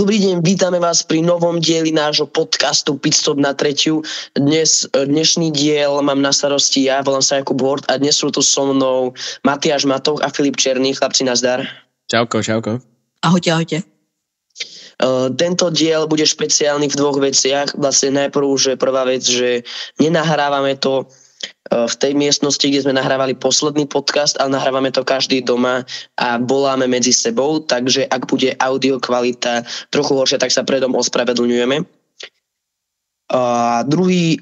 Dobrý deň, vítame vás pri novom dieli nášho podcastu Pitstop na tretiu. Dnešný diel mám na starosti ja, volám sa Jakub Hort a dnes sú tu so mnou Matiáš Matoch a Filip Černý. Chlapci, nazdar. Čauko. Ahojte. Tento diel bude špeciálny v dvoch veciach. Vlastne najprv, že prvá vec, že nenahrávame to v tej miestnosti, kde sme nahrávali posledný podcast, ale nahrávame to každý doma a voláme medzi sebou, takže ak bude audio kvalita trochu horšia, tak sa predom ospravedlňujeme. A druhý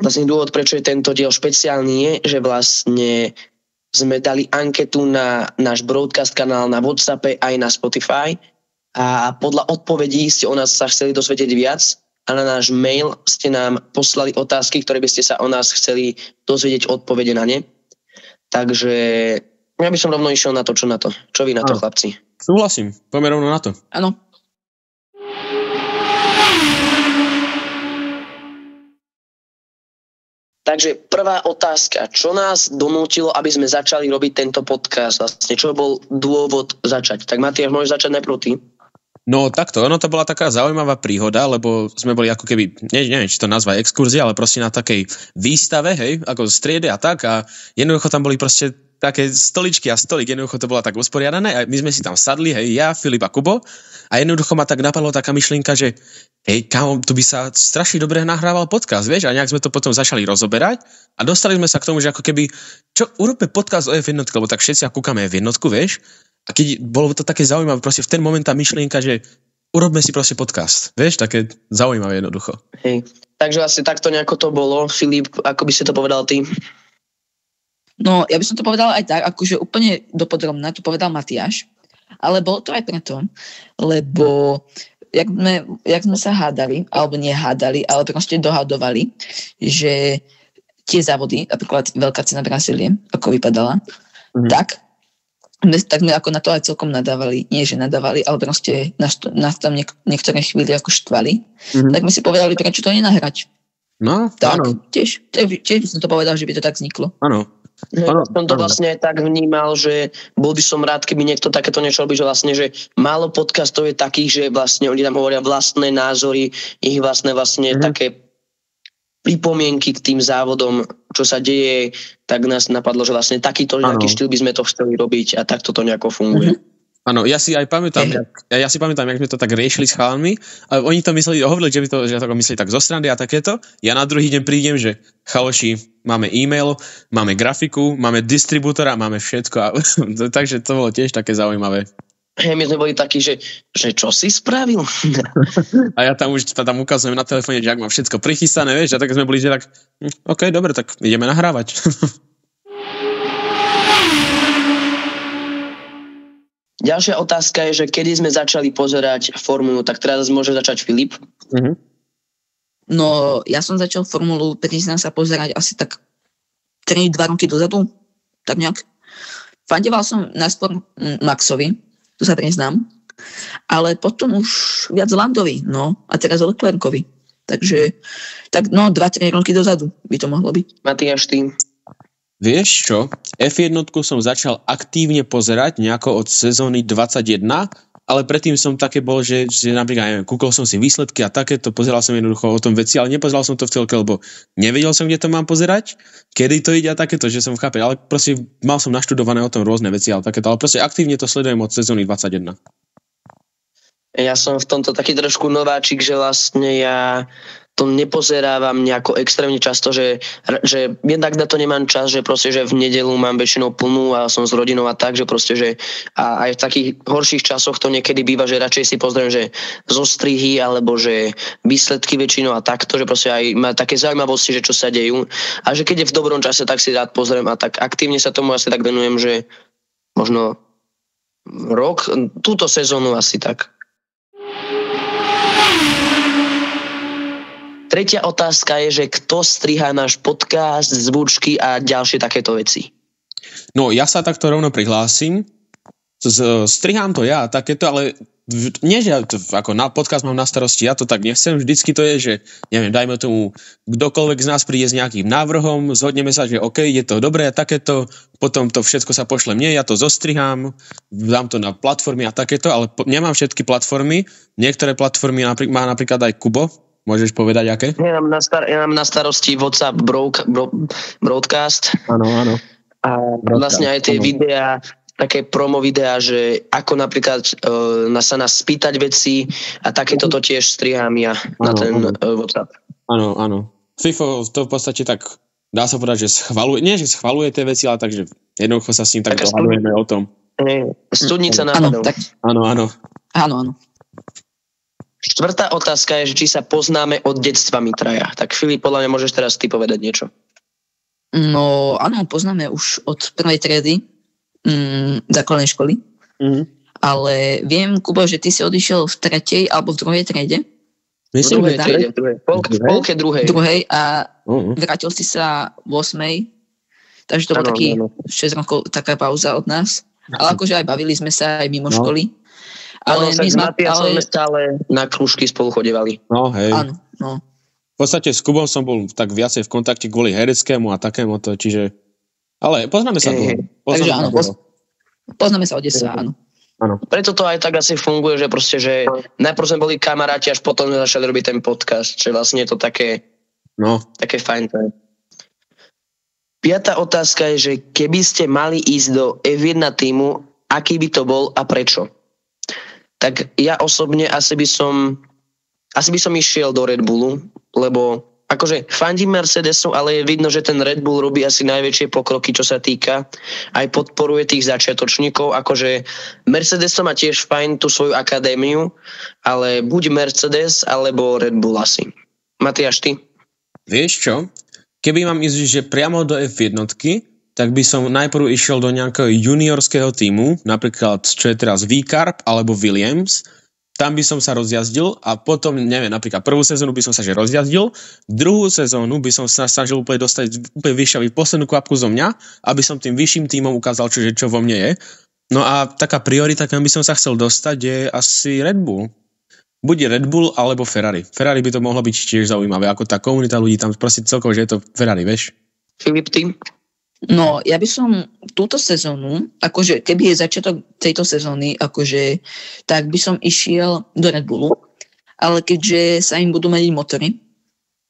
vlastne dôvod, prečo je tento diel špeciálny, je, že vlastne sme dali anketu na náš broadcast kanál na WhatsAppe aj na Spotify a podľa odpovedí ste o nás sa chceli dozvedieť viac a na náš mail ste nám poslali otázky, ktoré by ste sa o nás chceli dozvedieť odpovede na ne. Takže ja by som rovno išiel na to, čo na to. Čo vy na to, chlapci? Súhlasím, poďme rovno na to. Áno. Takže prvá otázka. Čo nás donútilo, aby sme začali robiť tento podcast? Vlastne, čo bol dôvod začať? Tak Matiáš, môžeš začať najprv ty? No takto, ono to bola taká zaujímavá príhoda, lebo sme boli ako keby, neviem, či to nazva exkurzia, ale proste na takej výstave, hej, ako striede a tak a jednoducho tam boli proste také stoličky a stolik, jednoducho to bolo tak usporiadané a my sme si tam sadli, hej, ja, Filip a Kubo a jednoducho ma tak napadlo taká myšlienka, že hej, kámo, tu by sa strašne dobre nahrával podcast, vieš, a nejak sme to potom začali rozoberať a dostali sme sa k tomu, že ako keby, čo, urobme podcast o F1, lebo tak všetci kúkame F1, vieš, a keď bolo to také zaujímavé, proste v ten moment tá myšlienka, že urobme si proste podcast, vieš, také zaujímavé jednoducho. Hej, takže vlastne takto nejako to bolo. Filip, ako by si to povedal ty? No, ja by som to povedal aj tak, akože úplne dopodrobná, to povedal Matiáš, ale bolo to aj preto, lebo jak sme sa hádali, alebo nehádali, ale proste dohadovali, že tie závody, napríklad Veľká cena Brazílie, ako vypadala, tak sme ako na to aj celkom nadávali. Nie, že nadávali, ale proste nás tam niektoré chvíli ako štvali. Tak sme si povedali, prečo to nenahrať. No, tak, áno. Tiež by som to povedal, že by to tak vzniklo. Áno. Som to vlastne aj tak vnímal, že bol by som rád, keby niekto takéto niečo robil, že vlastne, že málo podcastov je takých, že vlastne oni tam hovoria vlastné názory, ich vlastne také pripomienky k tým závodom, čo sa deje, tak nás napadlo, že vlastne takýto nejaký štýl by sme to chceli robiť a takto to nejako funguje. Áno, ja si pamätám, jak sme to tak riešili s chalánmi a oni to hovorili, že to mysleli tak zo strany a takéto. Ja na druhý deň prídem, že chaloši, máme e-mail, máme grafiku, máme distribútora, máme všetko. Takže to bolo tiež také zaujímavé. My sme boli takí, že čo si spravil? A ja tam ukazujem na telefóne, že ak mám všetko prichystané, vieš, a tak sme boli, že tak, OK, dobre, tak ideme nahrávať. Ďalšia otázka je, že kedy sme začali pozerať formulu, tak teraz môže začať Filip. No, ja som začal formulu, priznám sa pozerať asi tak 3-2 roky dozadu, tak nejak. Fandeval som najskôr Maxovi, to sa priznám, ale potom už viac Landovi, no, a teraz Leclercovi. Takže, tak 2-3 roky dozadu by to mohlo byť. Matiáš, ty? Vieš čo, F1 som začal aktívne pozerať nejako od sezóny 21, ale predtým som také bol, že napríklad, neviem, kúkol som si výsledky a takéto, pozeral som jednoducho o tom veci, ale nepozeral som to v celke, lebo nevedel som, kde to mám pozerať, kedy to ide a takéto, že som chápel, ale proste mal som naštudované o tom rôzne veci, ale takéto, ale proste aktívne to sledujem od sezóny 21. Ja som v tomto taký trošku nováčik, že vlastne ja to nepozerávam nejako extrémne často, že jednak na to nemám čas, že proste, že v nedeľu mám väčšinou plnú a som s rodinou a tak, že proste, že a aj v takých horších časoch to niekedy býva, že radšej si pozriem, že zostrihy alebo že výsledky väčšinou a takto, že proste aj má také zaujímavosti, že čo sa dejú a že keď je v dobrom čase, tak si rád pozriem a tak aktívne sa tomu asi tak venujem, že možno rok, túto sezónu asi tak. Tretia otázka je, že kto strihá náš podcast, zvučky a ďalšie takéto veci? No, ja sa takto rovno prihlásim. Strihám to ja takéto, ale nie, že ako na podcast mám na starosti, ja to tak nechcem, vždycky to je, že neviem, dajme tomu, kdokoľvek z nás príde s nejakým návrhom, zhodneme sa, že OK, je to dobré a takéto, potom to všetko sa pošle mne, ja to zostrihám, dám to na platformy a takéto, ale nemám všetky platformy, niektoré platformy má napríklad aj Kubo, môžeš povedať aké? Ja mám na starosti WhatsApp broadcast. Áno. A vlastne aj tie videá, také promo videá, že ako napríklad sa nás spýtať veci a takéto to tiež strihám ja na ten WhatsApp. Áno. FIFO to v podstate tak dá sa povedať, že schvaľuje tie veci, ale takže jednoducho sa s ním tak dohadujeme o tom. Studnica nápadov. Áno. Štvrtá otázka je, že či sa poznáme od detstva my traja. Tak Filip, podľa mňa môžeš teraz ty povedať niečo. No áno, poznáme už od prvej triedy základnej školy. Ale viem, Kubo, že ty si odišiel v tretej alebo v druhej triede. Myslím, v polke druhej. A vrátil si sa v 8. Takže to bol taký 6 rokov taká pauza od nás. Ale akože aj bavili sme sa aj mimo školy. Ale my sme stále na krúžky spolu chodevali. No hej. Áno. V podstate s Kubom som bol tak viacej v kontakte kvôli hereckému a takému to, čiže... Ale poznáme sa dlho. Takže áno, poznáme sa od detstva, áno. Preto to aj tak asi funguje, že proste, že najprv sme boli kamaráti, až potom sme začali robiť ten podcast, že vlastne je to také fajn. Piatá otázka je, že keby ste mali ísť do F1 týmu, aký by to bol a prečo? Tak ja osobne asi by som išiel do Red Bullu, lebo akože fandím Mercedesu, ale je vidno, že ten Red Bull robí asi najväčšie pokroky, čo sa týka. Aj podporuje tých začiatočníkov. Akože Mercedes to má tiež fajn tú svoju akadémiu, ale buď Mercedes, alebo Red Bull asi. Matiáš, ty? Vieš čo? Keby mám ísť, že priamo do F1, tak by som najprv išiel do nejakého juniorského týmu, napríklad, čo je teraz V-Carb alebo Williams. Tam by som sa rozjazdil a potom, neviem, napríklad prvú sezónu by som sa rozjazdil, druhú sezónu by som sa snažil úplne dostať úplne vyššie poslednú kvapku zo mňa, aby som tým vyšším tímom ukázal, čo vo mne je. No a taká priorita, kam by som sa chcel dostať, je asi Red Bull. Buď Red Bull, alebo Ferrari. Ferrari by to mohlo byť tiež zaujímavé, ako tá komunita ľudí tam proste celkovo, že je to Ferrari, vieš? Filip, ty? No, ja by som túto sezónu, akože keby je začiatok tejto sezóny, akože, tak by som išiel do Red Bullu, ale keďže sa im budú meniť motory,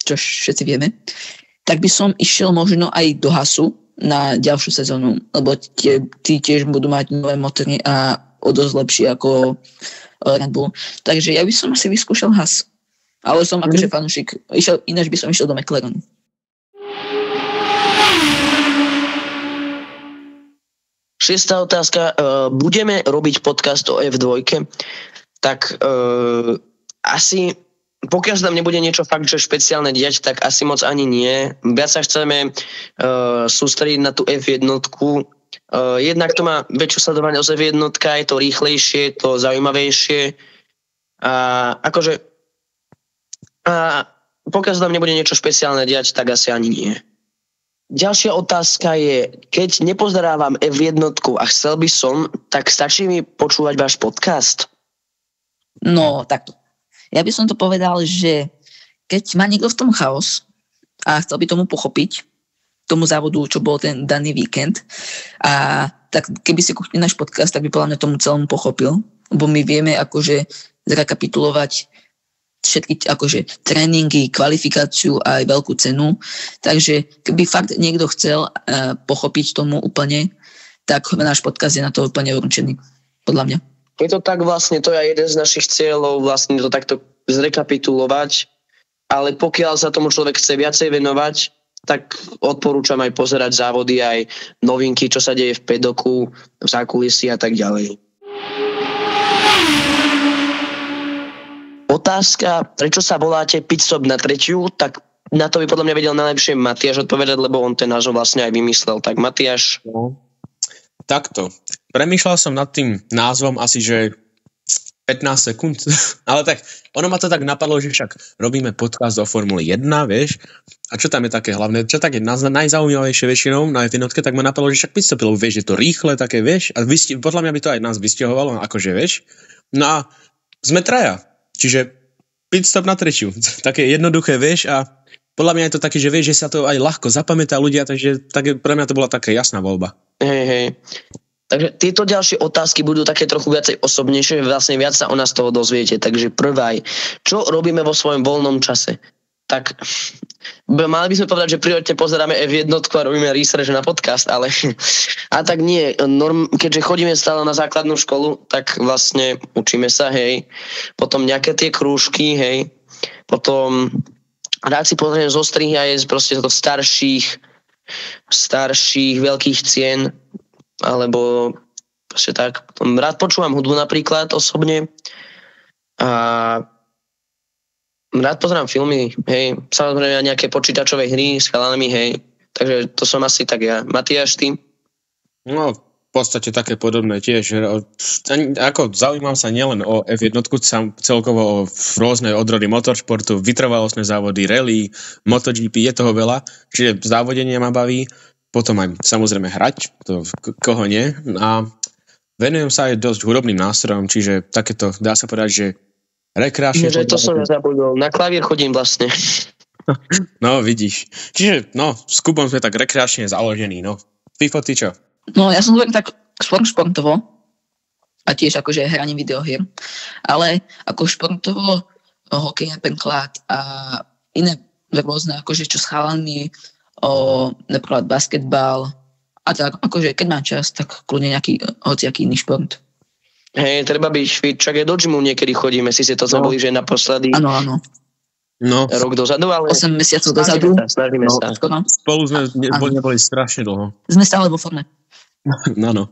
čo všetci vieme, tak by som išiel možno aj do Haasu na ďalšiu sezónu, lebo tí tiež budú mať nové motory a o dosť lepšie ako Red Bull. Takže ja by som asi vyskúšal Haas. Ale som akože fanúšik. Ináč by som išiel do McLarenu. Šiestá otázka. Budeme robiť podcast o F2, tak asi, pokiaľ sa tam nebude niečo fakt, že špeciálne diať, tak asi moc ani nie. Viac sa chceme sústrediť na tú F1. Jednak to má väčšiu sledovanosť F1, je to rýchlejšie, to zaujímavejšie. A akože pokiaľ sa tam nebude niečo špeciálne diať, tak asi ani nie. Ďalšia otázka je, keď nepozdávam F1 a chcel by som, tak stačí mi počúvať váš podcast? No, takto. Ja by som to povedal, že keď má niekto v tom chaos a chcel by tomu pochopiť, tomu závodu, čo bol ten daný víkend, a tak keby si kúpil náš podcast, tak by podľa mňa tomu celému pochopil, lebo my vieme akože zrekapitulovať všetky akože tréningy, kvalifikáciu a aj veľkú cenu. Takže keby fakt niekto chcel pochopiť tomu úplne, tak náš podcast je na to úplne určený, podľa mňa. Je to tak vlastne, to je jeden z našich cieľov, vlastne to takto zrekapitulovať, ale pokiaľ sa tomu človek chce viacej venovať, tak odporúčam aj pozerať závody, aj novinky, čo sa deje v pedoku, v zákulisí a tak ďalej. Otázka, prečo sa voláte Pitstop na tretiu, tak na to by podľa mňa vedel najlepšie Matiáš odpovedať, lebo on ten názov vlastne aj vymyslel. Tak Matiáš? No. Takto. Premýšľal som nad tým názvom asi, že 15 sekúnd, ale tak ono ma to tak napadlo, že však robíme podcast o Formule 1, vieš, a čo tam je také hlavné, čo tak je najzaujímavejšie väčšinou na jednotke, tak ma napadlo, že však Pitstop, lebo vieš, je to rýchle, také, vieš, a podľa mňa by to aj nás vysťahovalo, akože, vieš. No a sme traja. Čiže pit stop na tretiu. Také jednoduché, vieš, a podľa mňa je to také, že vieš, že sa to aj ľahko zapamätá ľudia, takže pre mňa to bola taká jasná voľba. Hej. Takže tieto ďalšie otázky budú také trochu viacej osobnejšie, vlastne viac sa o nás toho dozviete. Takže prvá, čo robíme vo svojom voľnom čase? Tak mali by sme povedať, že prioritne pozeráme F1 a robíme research na podcast, ale a tak nie. Keďže chodíme stále na základnú školu, tak vlastne učíme sa, hej. Potom nejaké tie krúžky, hej. Potom rád si pozriem zo strihy aj proste to starších veľkých cien, alebo proste tak. Rád počúvam hudbu napríklad osobne a rád pozerám filmy, hej. Samozrejme aj nejaké počítačové hry s chalanmi, hej. Takže to som asi tak ja. Matiáš, ty? No, v podstate také podobné tiež. Ako zaujímam sa nielen o F1, celkovo o rôzne odrody motoršportu, vytrvalostné závody, rally, MotoGP, je toho veľa. Čiže závodenie ma baví. Potom aj samozrejme hrať, to koho nie. A venujem sa aj dosť hudobným nástrojom, čiže takéto, dá sa povedať, že rekreačne... Že to som nezabudol. Na klavír chodím vlastne. No, vidíš. Čiže, s Kubom sme tak rekreačne založení, Fifo, ty čo? No, ja som tak športovo a tiež akože hraním videohier, ale ako športovo hokej napríklad a iné rôzne, akože čo s chalanmi, napríklad basketbal a tak, akože keď mám čas, tak kľudne nejaký hociaký iný šport. Hej, treba byť fit, čak aj do gymu niekedy chodíme, si to sme boli, že naposledy. Áno. Rok dozadu, ale... 8 mesiacov dozadu. Snažíme sa. Spolu sme neboli strašne dlho. Sme stále vo forme. Áno.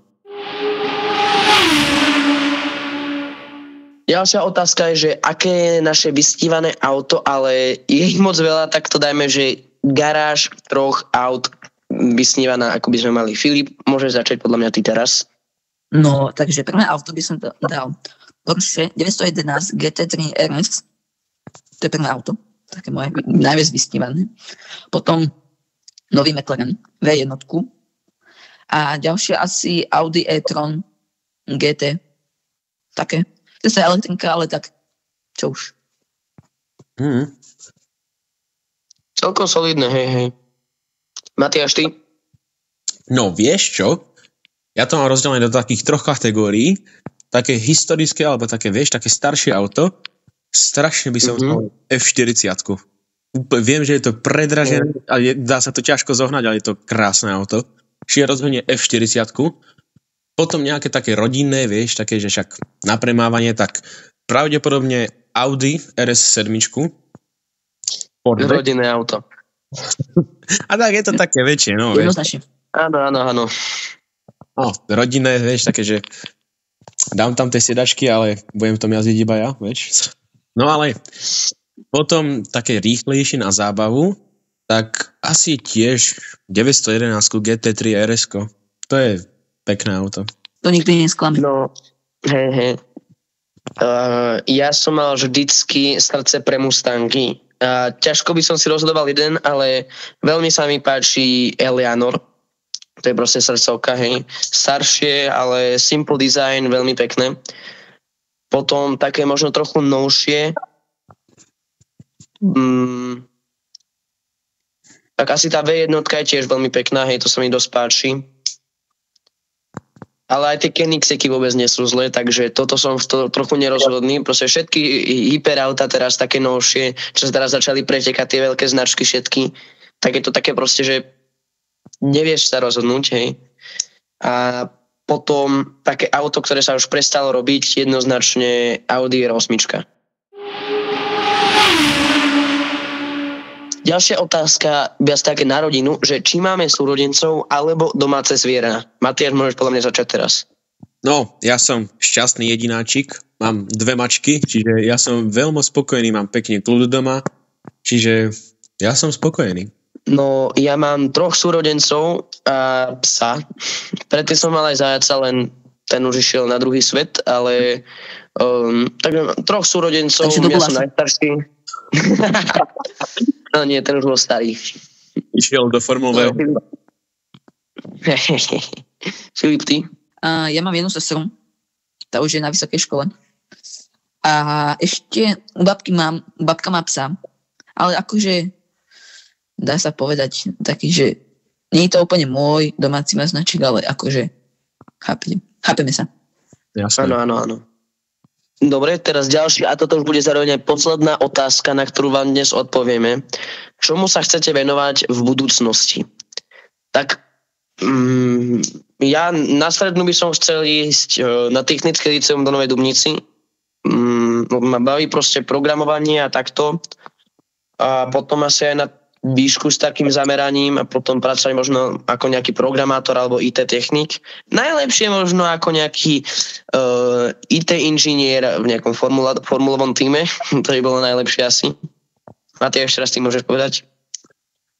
Ďalšia otázka je, že aké je naše vystívané auto, ale je ich moc veľa, tak to dajme, že garáž 3 aut vysnívaná, ako by sme mali. Filip, môžeš začať podľa mňa ty teraz. No, takže prvé auto by som dal Porsche 911 GT3 RS. To je prvé auto, také moje najviac vysnívané. Potom nový McLaren V1. A ďalšie asi Audi e-tron GT. Také. To je elektrika, ale tak čo už. Celkom solidné, hej. Matiáš, ty? No, vieš čo? Ja to mám rozdelené do takých 3 kategórií. Také historické, alebo také, také staršie auto. Strašne by som chcel F40. Viem, že je to predražené a dá sa to ťažko zohnať, ale je to krásne auto. Čiže rozhodne F40. Potom nejaké také rodinné, také, že však na premávanie, tak pravdepodobne Audi RS7. Rodinné auto. A tak je to také väčšie, Jednoznačne. Áno. Rodinné, také, že dám tam tie sedačky, ale budem v tom jazdiť iba ja, vieš. No ale potom také rýchlejšie na zábavu, tak asi tiež 911 GT3 RS. To je pekné auto. To nikdy nesklame. No, hej. Ja som mal vždycky srdce pre Mustangy. Ťažko by som si rozhodoval jeden, ale veľmi sa mi páči Eleanor. To je proste srdcovka, hej. Staršie, ale simple design, veľmi pekné. Potom také možno trochu novšie. Tak asi tá V1 je tiež veľmi pekná, hej, to sa mi dosť páči. Ale aj tie Koenigsegy vôbec nie sú zlé, takže toto som trochu nerozhodný. Proste všetky hyperauta teraz také novšie, čo sa teraz začali pretekať tie veľké značky všetky, tak je to také proste, že nevieš sa rozhodnúť, hej. A potom také auto, ktoré sa už prestalo robiť, jednoznačne Audi R8. Ďalšia otázka, viac také na rodinu, že či máme súrodencov alebo domáce zviera. Matiáš, môžeš podľa mňa začať teraz. No, ja som šťastný jedináčik, mám 2 mačky, čiže ja som veľmi spokojný, mám pekne kľud doma, čiže ja som spokojný. No, ja mám 3 súrodencov a psa. Predtým som mal aj zajaca, len ten už išiel na druhý svet, ale tak 3 súrodencov, ja som najstarší. No nie, ten už bol starý. Išiel do Formule. Filip, ty? Ja mám jednu sestru, tá už je na vysokej škole. A ešte babka má psa, ale akože dá sa povedať taký, že nie je to úplne môj domáci maznačík, ale akože chápeme sa. Jasné. Áno. Dobre, teraz ďalší, a toto už bude zároveň aj posledná otázka, na ktorú vám dnes odpovieme. Čomu sa chcete venovať v budúcnosti? Tak ja na strednú by som chcel ísť na technické liceum do Novej Dubnici. Ma baví proste programovanie a takto. A potom asi aj na výšku s takým zameraním a potom pracovať možno ako nejaký programátor alebo IT technik. Najlepšie možno ako nejaký IT inžinier v nejakom formulovom týme. To by bolo najlepšie asi. Matej, ešte raz ty môžeš povedať?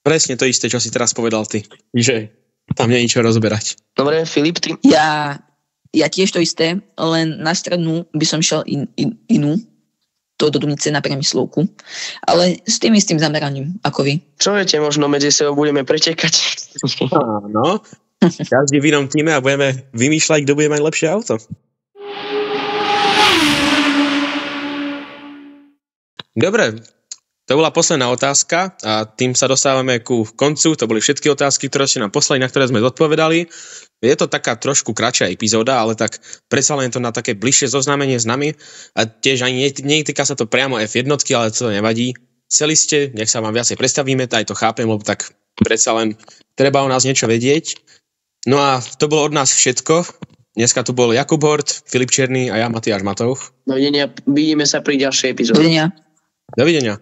Presne to isté, čo si teraz povedal ty. Že tam nie je ničo rozberať. Dobre, Filip, ty? Ja tiež to isté, len na strednú by som šiel inú, to do Dubnice na priemyslovku, ale s tým istým zameraním, ako vy. Čo viete, možno medzi sebou budeme pretekať. Áno, každý v inom týme a budeme vymýšľať, kto bude mať lepšie auto. Dobre, to bola posledná otázka a tým sa dostávame ku koncu. To boli všetky otázky, ktoré ste nám poslali, na ktoré sme zodpovedali. Je to taká trošku kratšia epizóda, ale tak predsa len to na také bližšie zoznámenie s nami a tiež ani netýka sa to priamo F1, ale to nevadí. Chceli ste, nech sa vám viacej predstavíme, aj to chápem, lebo tak predsa len treba o nás niečo vedieť. No a to bolo od nás všetko. Dneska tu bol Jakub Hort, Filip Černý a ja, Matiáš Matouch. Dovidenia, vidíme sa pri ďalšej epizóde. Dovidenia. Dovidenia.